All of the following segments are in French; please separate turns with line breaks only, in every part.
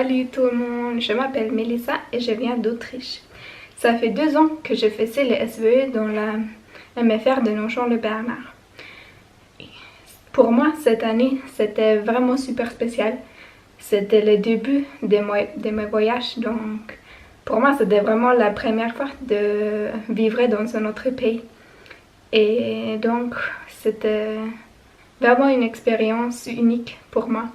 Salut tout le monde, je m'appelle Melissa et je viens d'Autriche. Ça fait 2 ans que je faisais le SVE dans la MFR de Nonchon-le-Bernard. Pour moi, cette année, c'était vraiment super spécial. C'était le début de mes voyages, donc pour moi, c'était vraiment la première fois de vivre dans un autre pays. Et donc, c'était vraiment une expérience unique pour moi.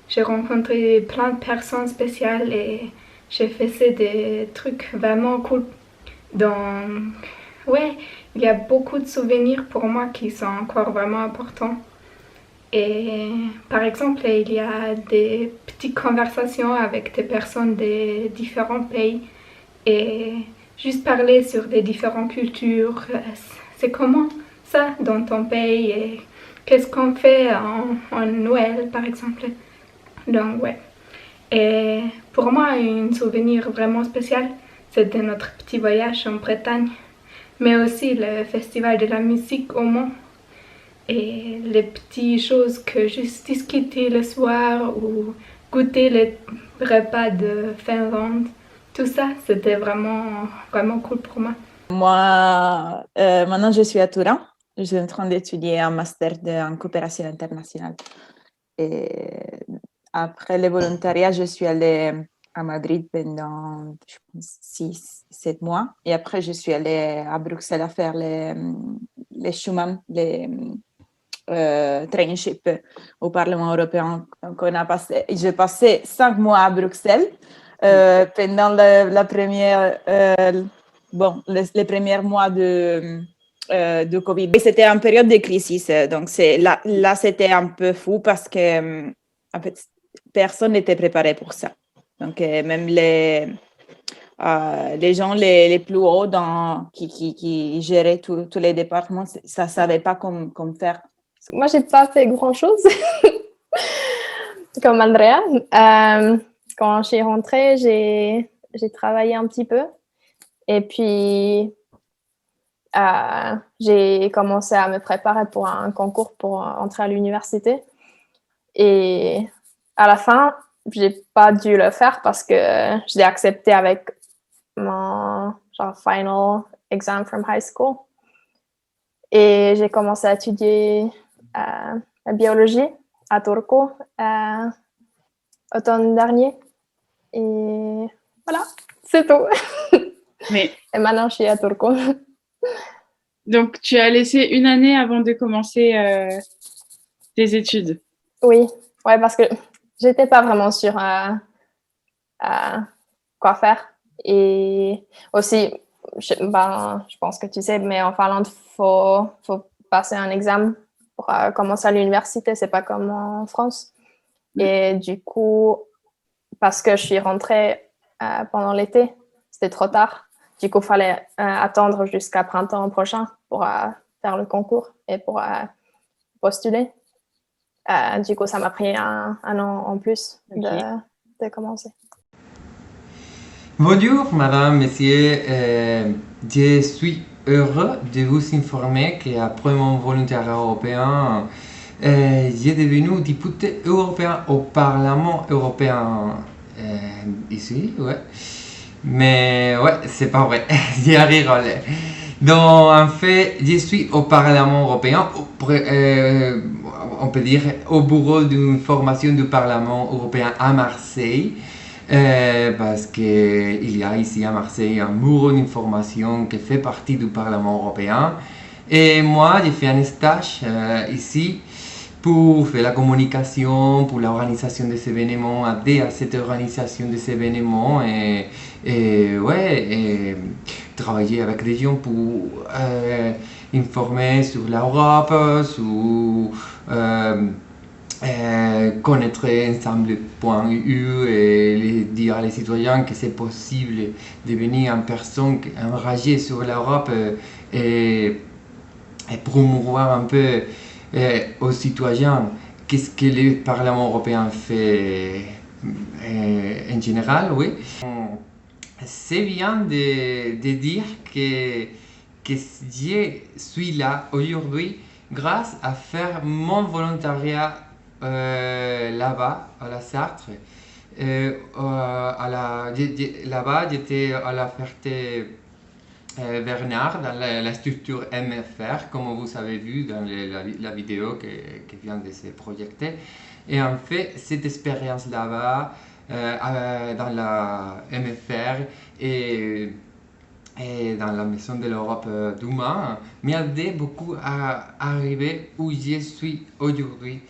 J'ai rencontré plein de personnes spéciales et j'ai fait des trucs vraiment cool. Donc, ouais, il y a beaucoup de souvenirs pour moi qui sont encore vraiment importants. Et par exemple, il y a des petites conversations avec des personnes de différents pays et juste parler sur des différentes cultures. C'est comment ça dans ton pays et qu'est-ce qu'on fait en Noël par exemple. Donc ouais. Et pour moi, un souvenir vraiment spécial, c'était notre petit voyage en Bretagne, mais aussi le festival de la musique au Mans et les petites choses que juste discuter le soir ou goûter les repas de Finlande. Tout ça, c'était vraiment cool pour moi.
Moi, maintenant, je suis à Turin. Je suis en train d'étudier un master en coopération internationale. Et après le volontariat, je suis allée à Madrid pendant, je pense, 6, 7 mois. Et après, je suis allée à Bruxelles à faire les Schuman, les traineeship au Parlement européen. Donc, j'ai passé 5 mois à Bruxelles pendant la première, les premiers mois de Covid. Et c'était en période de crise. Donc, là, c'était un peu fou parce que, en fait, personne n'était préparé pour ça. Donc, même les gens les plus hauts qui géraient tous les départements, ça ne savait pas comment faire.
Moi, j'ai pas fait grand-chose comme Andrea. Quand je suis rentrée, j'ai travaillé un petit peu. Et puis, j'ai commencé à me préparer pour un concours pour entrer à l'université. Et à la fin, j'ai pas dû le faire parce que je l'ai accepté avec mon final exam from high school. Et j'ai commencé à étudier la biologie à Turku automne dernier. Et voilà, c'est tout.
Mais...
Et maintenant, je suis à Turku.
Donc, tu as laissé une année avant de commencer tes études.
Oui, ouais, parce que j'étais pas vraiment sûre quoi faire. Et aussi, je pense que tu sais, mais en Finlande, faut passer un examen pour commencer à l'université. C'est pas comme en France. Et du coup, parce que je suis rentrée pendant l'été, c'était trop tard. Du coup, il fallait attendre jusqu'à printemps prochain pour faire le concours et pour postuler. Du coup, ça m'a pris un an en plus de commencer.
Bonjour, madame, monsieur. Je suis heureux de vous informer qu'après mon volontariat européen, j'ai devenu député européen au Parlement européen ici, ouais. Mais ouais, c'est pas vrai, j'ai rigolé. Donc en fait, je suis au Parlement européen, on peut dire au bureau d'une formation du Parlement européen à Marseille. Parce qu'il y a ici à Marseille un bureau d'information qui fait partie du Parlement européen. Et moi, j'ai fait un stage ici pour faire la communication, pour l'organisation des événements, aider à cette organisation des événements et travailler avec les gens pour informer sur l'Europe, sur connaître ensemble le point EU et dire à les citoyens que c'est possible de devenir une personne enragée sur l'Europe et promouvoir un peu aux citoyens qu'est-ce que le Parlement européen fait en général, oui. C'est bien de dire que je suis là aujourd'hui grâce à faire mon volontariat là-bas, à la Sarthe, Là-bas, j'étais à la Ferté Bernard dans la structure MFR, comme vous avez vu dans la vidéo qui vient de se projeter. Et en fait, cette expérience là-bas, dans la MFR et dans la Maison de l'Europe d'Humain, m'a aidé beaucoup à arriver où je suis aujourd'hui.